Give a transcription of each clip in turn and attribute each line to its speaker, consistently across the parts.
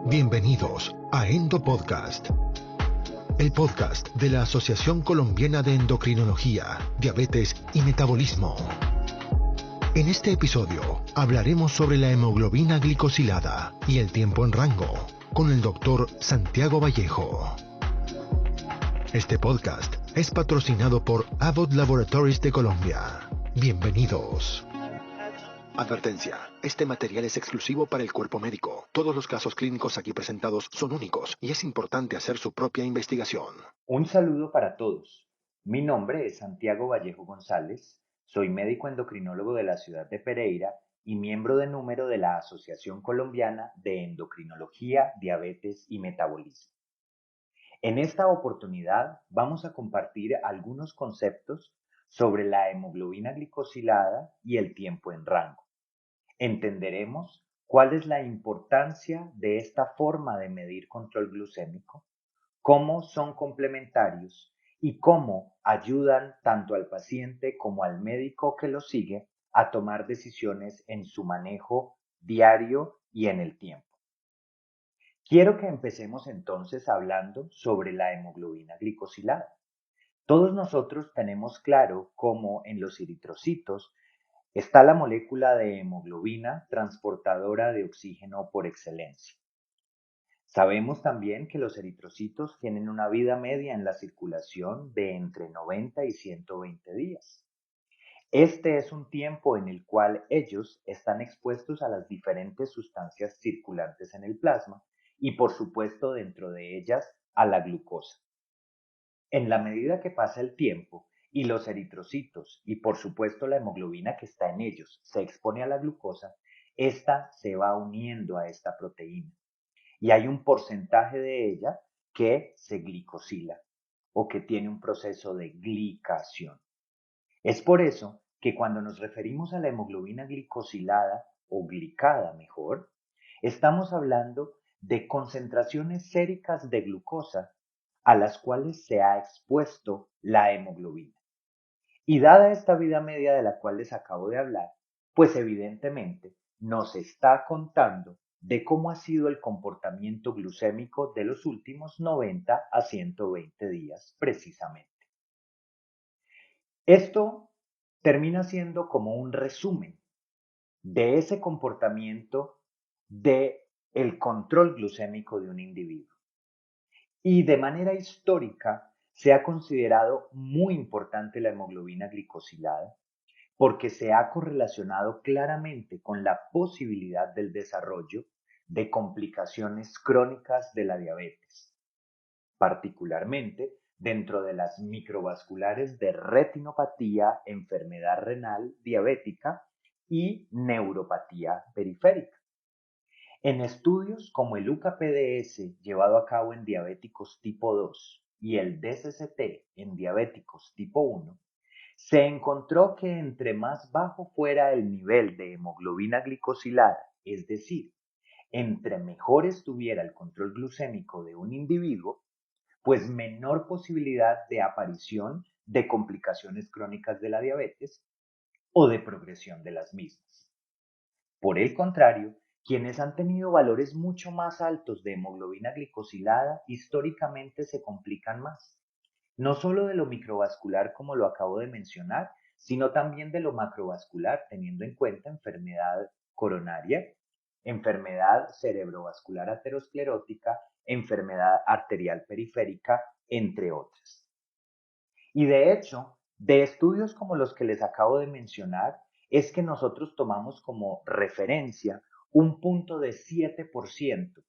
Speaker 1: Bienvenidos a Endo Podcast, el podcast de la Asociación Colombiana de Endocrinología, Diabetes y Metabolismo. En este episodio hablaremos sobre la hemoglobina glicosilada y el tiempo en rango con el doctor Santiago Vallejo. Este podcast es patrocinado por Abbott Laboratories de Colombia. Bienvenidos. Advertencia. Este material es exclusivo para el cuerpo médico. Todos los casos clínicos aquí presentados son únicos y es importante hacer su propia investigación.
Speaker 2: Un saludo para todos. Mi nombre es Santiago Vallejo González, soy médico endocrinólogo de la ciudad de Pereira y miembro de número de la Asociación Colombiana de Endocrinología, Diabetes y Metabolismo. En esta oportunidad vamos a compartir algunos conceptos sobre la hemoglobina glicosilada y el tiempo en rango. Entenderemos cuál es la importancia de esta forma de medir control glucémico, cómo son complementarios y cómo ayudan tanto al paciente como al médico que lo sigue a tomar decisiones en su manejo diario y en el tiempo. Quiero que empecemos entonces hablando sobre la hemoglobina glicosilada. Todos nosotros tenemos claro cómo en los eritrocitos está la molécula de hemoglobina transportadora de oxígeno por excelencia. Sabemos también que los eritrocitos tienen una vida media en la circulación de entre 90 y 120 días. Este es un tiempo en el cual ellos están expuestos a las diferentes sustancias circulantes en el plasma y por supuesto dentro de ellas a la glucosa. En la medida que pasa el tiempo y los eritrocitos y por supuesto la hemoglobina que está en ellos se expone a la glucosa, esta se va uniendo a esta proteína y hay un porcentaje de ella que se glicosila o que tiene un proceso de glicación. Es por eso que cuando nos referimos a la hemoglobina glicosilada o glicada mejor, estamos hablando de concentraciones séricas de glucosa a las cuales se ha expuesto la hemoglobina. Y dada esta vida media de la cual les acabo de hablar, pues evidentemente nos está contando de cómo ha sido el comportamiento glucémico de los últimos 90 a 120 días precisamente. Esto termina siendo como un resumen de ese comportamiento de el control glucémico de un individuo. Y de manera histórica se ha considerado muy importante la hemoglobina glicosilada porque se ha correlacionado claramente con la posibilidad del desarrollo de complicaciones crónicas de la diabetes, particularmente dentro de las microvasculares de retinopatía, enfermedad renal diabética y neuropatía periférica. En estudios como el UCA-PDS llevado a cabo en diabéticos tipo 2 y el DCCT en diabéticos tipo 1, se encontró que entre más bajo fuera el nivel de hemoglobina glicosilada, es decir, entre mejor estuviera el control glucémico de un individuo, pues menor posibilidad de aparición de complicaciones crónicas de la diabetes o de progresión de las mismas. Por el contrario, quienes han tenido valores mucho más altos de hemoglobina glicosilada históricamente se complican más, no solo de lo microvascular como lo acabo de mencionar, sino también de lo macrovascular, teniendo en cuenta enfermedad coronaria, enfermedad cerebrovascular aterosclerótica, enfermedad arterial periférica, entre otras. Y de hecho, de estudios como los que les acabo de mencionar, es que nosotros tomamos como referencia un punto de 7%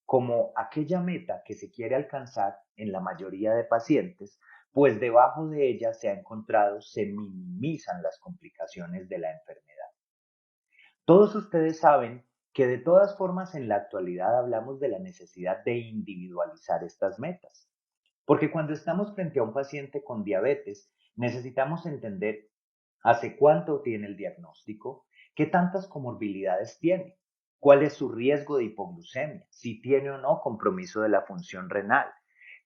Speaker 2: como aquella meta que se quiere alcanzar en la mayoría de pacientes, pues debajo de ella se ha encontrado se minimizan las complicaciones de la enfermedad. Todos ustedes saben que de todas formas en la actualidad hablamos de la necesidad de individualizar estas metas, porque cuando estamos frente a un paciente con diabetes, necesitamos entender hace cuánto tiene el diagnóstico, qué tantas comorbilidades tiene, cuál es su riesgo de hipoglucemia, si tiene o no compromiso de la función renal,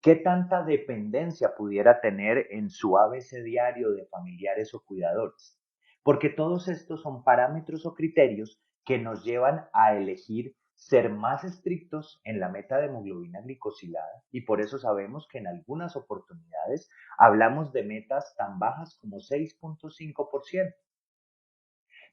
Speaker 2: qué tanta dependencia pudiera tener en su ABC diario de familiares o cuidadores, porque todos estos son parámetros o criterios que nos llevan a elegir ser más estrictos en la meta de hemoglobina glicosilada y por eso sabemos que en algunas oportunidades hablamos de metas tan bajas como 6,5%.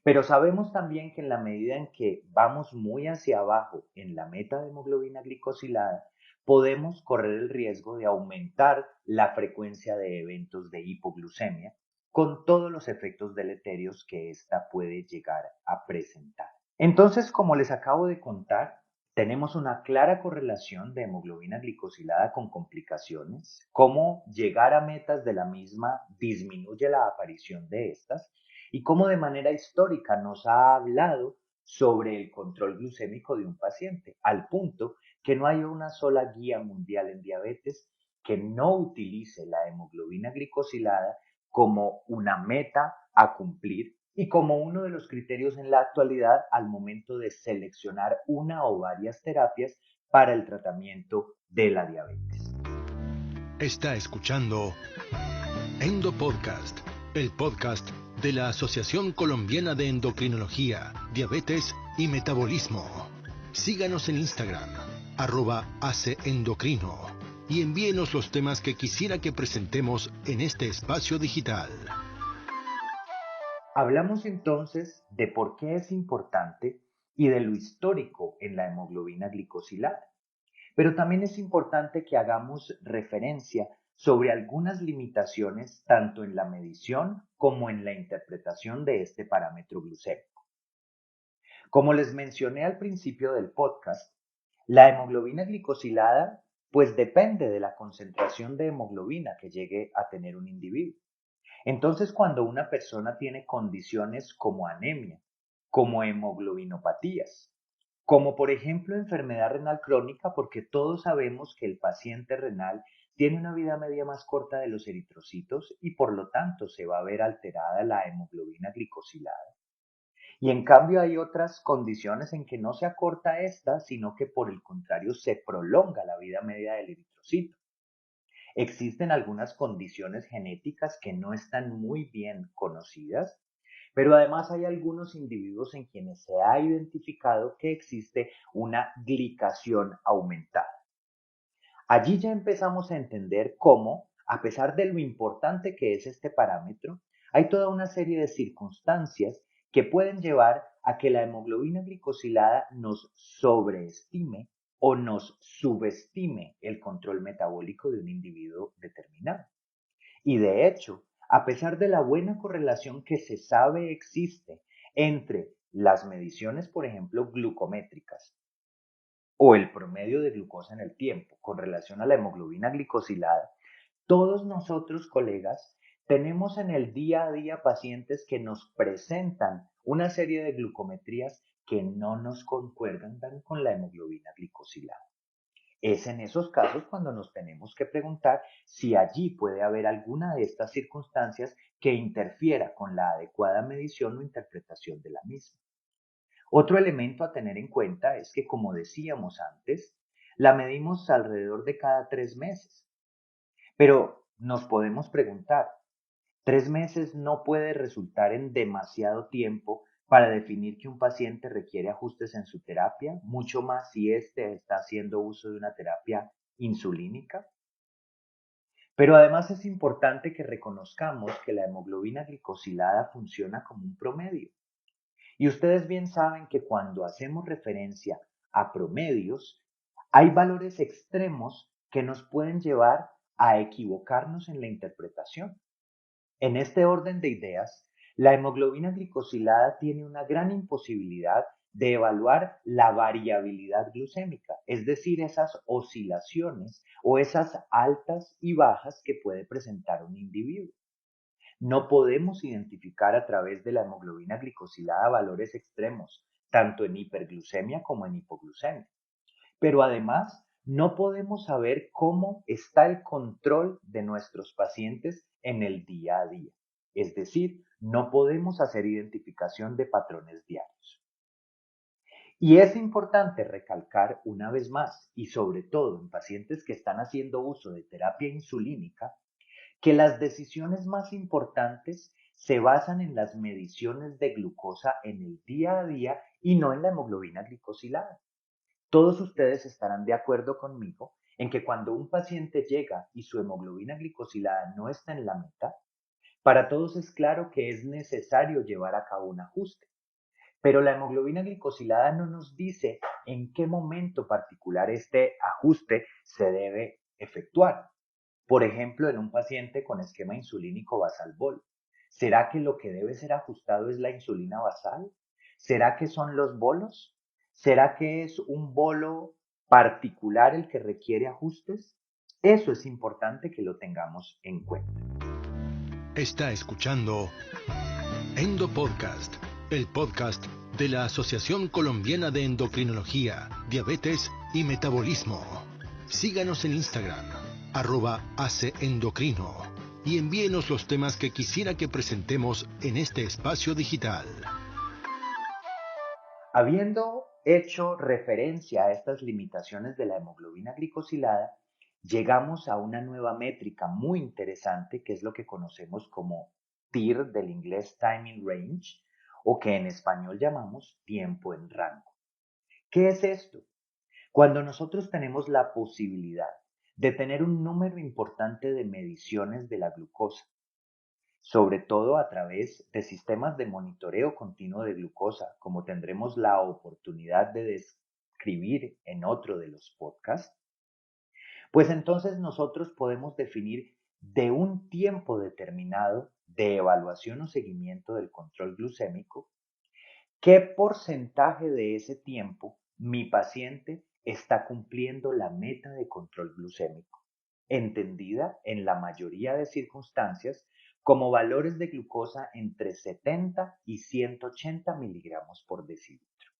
Speaker 2: Pero sabemos también que en la medida en que vamos muy hacia abajo en la meta de hemoglobina glicosilada, podemos correr el riesgo de aumentar la frecuencia de eventos de hipoglucemia con todos los efectos deleterios que ésta puede llegar a presentar. Entonces, como les acabo de contar, tenemos una clara correlación de hemoglobina glicosilada con complicaciones, cómo llegar a metas de la misma disminuye la aparición de estas y cómo de manera histórica nos ha hablado sobre el control glucémico de un paciente, al punto que no hay una sola guía mundial en diabetes que no utilice la hemoglobina glicosilada como una meta a cumplir y como uno de los criterios en la actualidad al momento de seleccionar una o varias terapias para el tratamiento de la diabetes.
Speaker 1: Está escuchando Endo Podcast, el podcast de la Asociación Colombiana de Endocrinología, Diabetes y Metabolismo. Síganos en Instagram, @aceendocrino, y envíenos los temas que quisiera que presentemos en este espacio digital.
Speaker 2: Hablamos entonces de por qué es importante y de lo histórico en la hemoglobina glicosilada. Pero también es importante que hagamos referencia sobre algunas limitaciones tanto en la medición como en la interpretación de este parámetro glucémico. Como les mencioné al principio del podcast, la hemoglobina glicosilada pues depende de la concentración de hemoglobina que llegue a tener un individuo. Entonces, cuando una persona tiene condiciones como anemia, como hemoglobinopatías, como por ejemplo enfermedad renal crónica, porque todos sabemos que el paciente renal tiene una vida media más corta de los eritrocitos y por lo tanto se va a ver alterada la hemoglobina glicosilada. Y en cambio hay otras condiciones en que no se acorta esta, sino que por el contrario se prolonga la vida media del eritrocito. Existen algunas condiciones genéticas que no están muy bien conocidas, pero además hay algunos individuos en quienes se ha identificado que existe una glicación aumentada. Allí ya empezamos a entender cómo, a pesar de lo importante que es este parámetro, hay toda una serie de circunstancias que pueden llevar a que la hemoglobina glicosilada nos sobreestime o nos subestime el control metabólico de un individuo determinado. Y de hecho, a pesar de la buena correlación que se sabe existe entre las mediciones, por ejemplo, glucométricas o el promedio de glucosa en el tiempo con relación a la hemoglobina glicosilada, todos nosotros, colegas, tenemos en el día a día pacientes que nos presentan una serie de glucometrías que no nos concuerdan con la hemoglobina glicosilada. Es en esos casos cuando nos tenemos que preguntar si allí puede haber alguna de estas circunstancias que interfiera con la adecuada medición o interpretación de la misma. Otro elemento a tener en cuenta es que, como decíamos antes, la medimos alrededor de cada 3 meses. Pero nos podemos preguntar, 3 meses no puede resultar en demasiado tiempo para definir que un paciente requiere ajustes en su terapia, mucho más si éste está haciendo uso de una terapia insulínica. Pero además es importante que reconozcamos que la hemoglobina glicosilada funciona como un promedio. Y ustedes bien saben que cuando hacemos referencia a promedios, hay valores extremos que nos pueden llevar a equivocarnos en la interpretación. En este orden de ideas, la hemoglobina glicosilada tiene una gran imposibilidad de evaluar la variabilidad glucémica, es decir, esas oscilaciones o esas altas y bajas que puede presentar un individuo. No podemos identificar a través de la hemoglobina glicosilada valores extremos, tanto en hiperglucemia como en hipoglucemia. Pero además, no podemos saber cómo está el control de nuestros pacientes en el día a día. Es decir, no podemos hacer identificación de patrones diarios. Y es importante recalcar una vez más, y sobre todo en pacientes que están haciendo uso de terapia insulínica, que las decisiones más importantes se basan en las mediciones de glucosa en el día a día y no en la hemoglobina glicosilada. Todos ustedes estarán de acuerdo conmigo en que cuando un paciente llega y su hemoglobina glicosilada no está en la meta, para todos es claro que es necesario llevar a cabo un ajuste. Pero la hemoglobina glicosilada no nos dice en qué momento particular este ajuste se debe efectuar. Por ejemplo, en un paciente con esquema insulínico basal-bol. ¿Será que lo que debe ser ajustado es la insulina basal? ¿Será que son los bolos? ¿Será que es un bolo particular el que requiere ajustes? Eso es importante que lo tengamos en cuenta.
Speaker 1: Está escuchando Endo Podcast, el podcast de la Asociación Colombiana de Endocrinología, Diabetes y Metabolismo. Síganos en Instagram, @aceendocrino, y envíenos los temas que quisiera que presentemos en este espacio digital.
Speaker 2: Habiendo hecho referencia a estas limitaciones de la hemoglobina glicosilada, llegamos a una nueva métrica muy interesante que es lo que conocemos como TIR del inglés Time in Range o que en español llamamos tiempo en rango. ¿Qué es esto? Cuando nosotros tenemos la posibilidad de tener un número importante de mediciones de la glucosa, sobre todo a través de sistemas de monitoreo continuo de glucosa, como tendremos la oportunidad de describir en otro de los podcasts, pues entonces nosotros podemos definir de un tiempo determinado de evaluación o seguimiento del control glucémico, qué porcentaje de ese tiempo mi paciente está cumpliendo la meta de control glucémico, entendida en la mayoría de circunstancias como valores de glucosa entre 70 y 180 miligramos por decilitro.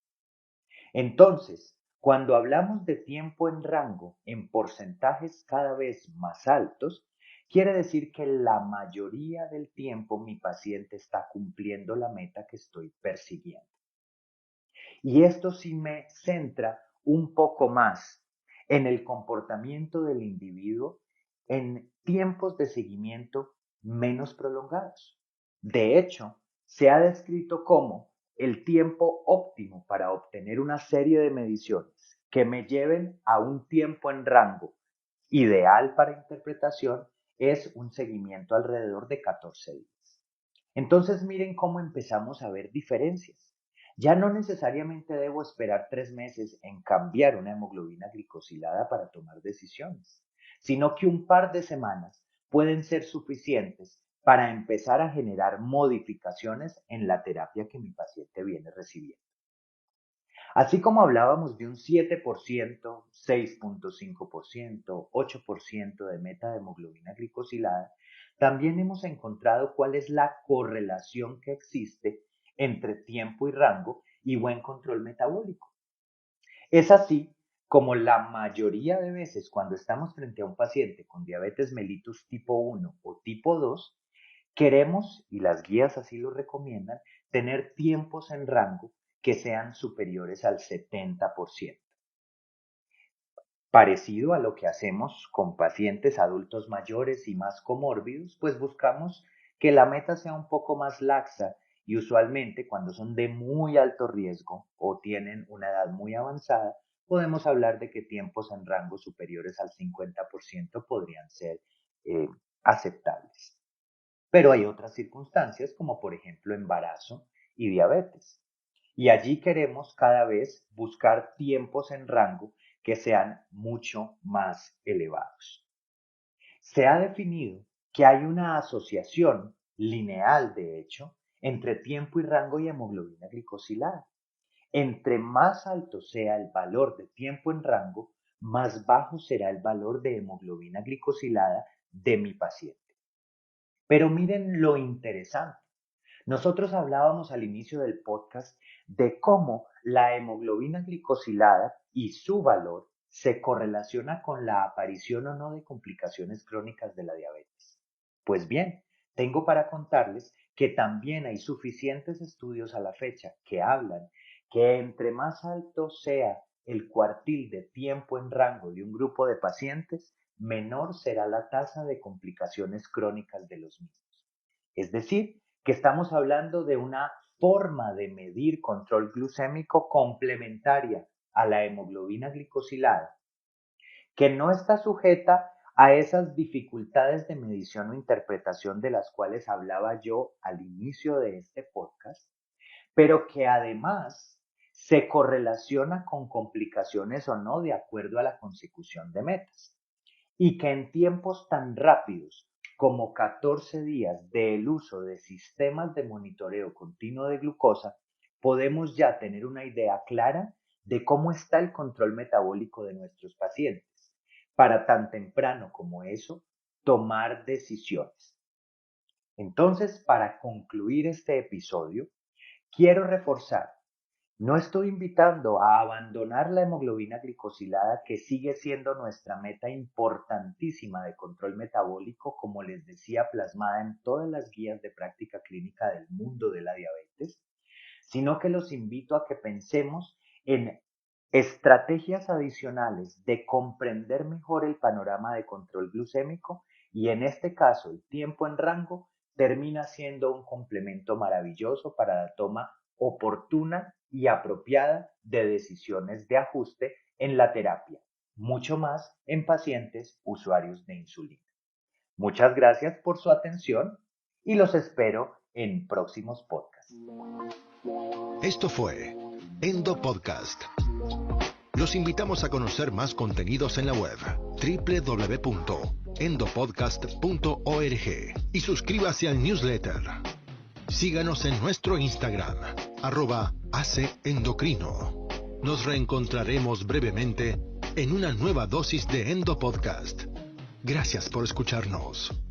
Speaker 2: Entonces, cuando hablamos de tiempo en rango en porcentajes cada vez más altos, quiere decir que la mayoría del tiempo mi paciente está cumpliendo la meta que estoy persiguiendo. Y esto sí me centra un poco más en el comportamiento del individuo en tiempos de seguimiento menos prolongados. De hecho, se ha descrito como el tiempo óptimo para obtener una serie de mediciones que me lleven a un tiempo en rango ideal para interpretación es un seguimiento alrededor de 14 días. Entonces miren cómo empezamos a ver diferencias. Ya no necesariamente debo esperar 3 meses en cambiar una hemoglobina glicosilada para tomar decisiones, sino que un par de semanas pueden ser suficientes para empezar a generar modificaciones en la terapia que mi paciente viene recibiendo. Así como hablábamos de un 7%, 6.5%, 8% de meta de hemoglobina glicosilada, también hemos encontrado cuál es la correlación que existe entre tiempo y rango y buen control metabólico. Es así como la mayoría de veces cuando estamos frente a un paciente con diabetes mellitus tipo 1 o tipo 2, queremos, y las guías así lo recomiendan, tener tiempos en rango que sean superiores al 70%. Parecido a lo que hacemos con pacientes adultos mayores y más comórbidos, pues buscamos que la meta sea un poco más laxa y usualmente cuando son de muy alto riesgo o tienen una edad muy avanzada, podemos hablar de que tiempos en rango superiores al 50% podrían ser eh, aceptables. Pero hay otras circunstancias como por ejemplo embarazo y diabetes. Y allí queremos cada vez buscar tiempos en rango que sean mucho más elevados. Se ha definido que hay una asociación lineal, de hecho, entre tiempo y rango y hemoglobina glicosilada. Entre más alto sea el valor de tiempo en rango, más bajo será el valor de hemoglobina glicosilada de mi paciente. Pero miren lo interesante. Nosotros hablábamos al inicio del podcast de cómo la hemoglobina glicosilada y su valor se correlaciona con la aparición o no de complicaciones crónicas de la diabetes. Pues bien, tengo para contarles que también hay suficientes estudios a la fecha que hablan que entre más alto sea el cuartil de tiempo en rango de un grupo de pacientes, menor será la tasa de complicaciones crónicas de los mismos. Es decir, que estamos hablando de una forma de medir control glucémico complementaria a la hemoglobina glicosilada, que no está sujeta a esas dificultades de medición o interpretación de las cuales hablaba yo al inicio de este podcast, pero que además se correlaciona con complicaciones o no de acuerdo a la consecución de metas, y que en tiempos tan rápidos como 14 días del uso de sistemas de monitoreo continuo de glucosa, podemos ya tener una idea clara de cómo está el control metabólico de nuestros pacientes, para tan temprano como eso, tomar decisiones. Entonces, para concluir este episodio, quiero reforzar, no estoy invitando a abandonar la hemoglobina glicosilada, que sigue siendo nuestra meta importantísima de control metabólico, como les decía, plasmada en todas las guías de práctica clínica del mundo de la diabetes, sino que los invito a que pensemos en estrategias adicionales de comprender mejor el panorama de control glucémico, y en este caso el tiempo en rango termina siendo un complemento maravilloso para la toma oportuna y apropiada de decisiones de ajuste en la terapia, mucho más en pacientes usuarios de insulina. Muchas gracias por su atención y los espero en próximos podcasts.
Speaker 1: Esto fue Endo Podcast. Los invitamos a conocer más contenidos en la web www.endopodcast.org y suscríbase al newsletter. Síganos en nuestro Instagram, @AceEndocrino. Nos reencontraremos brevemente en una nueva dosis de Endo Podcast. Gracias por escucharnos.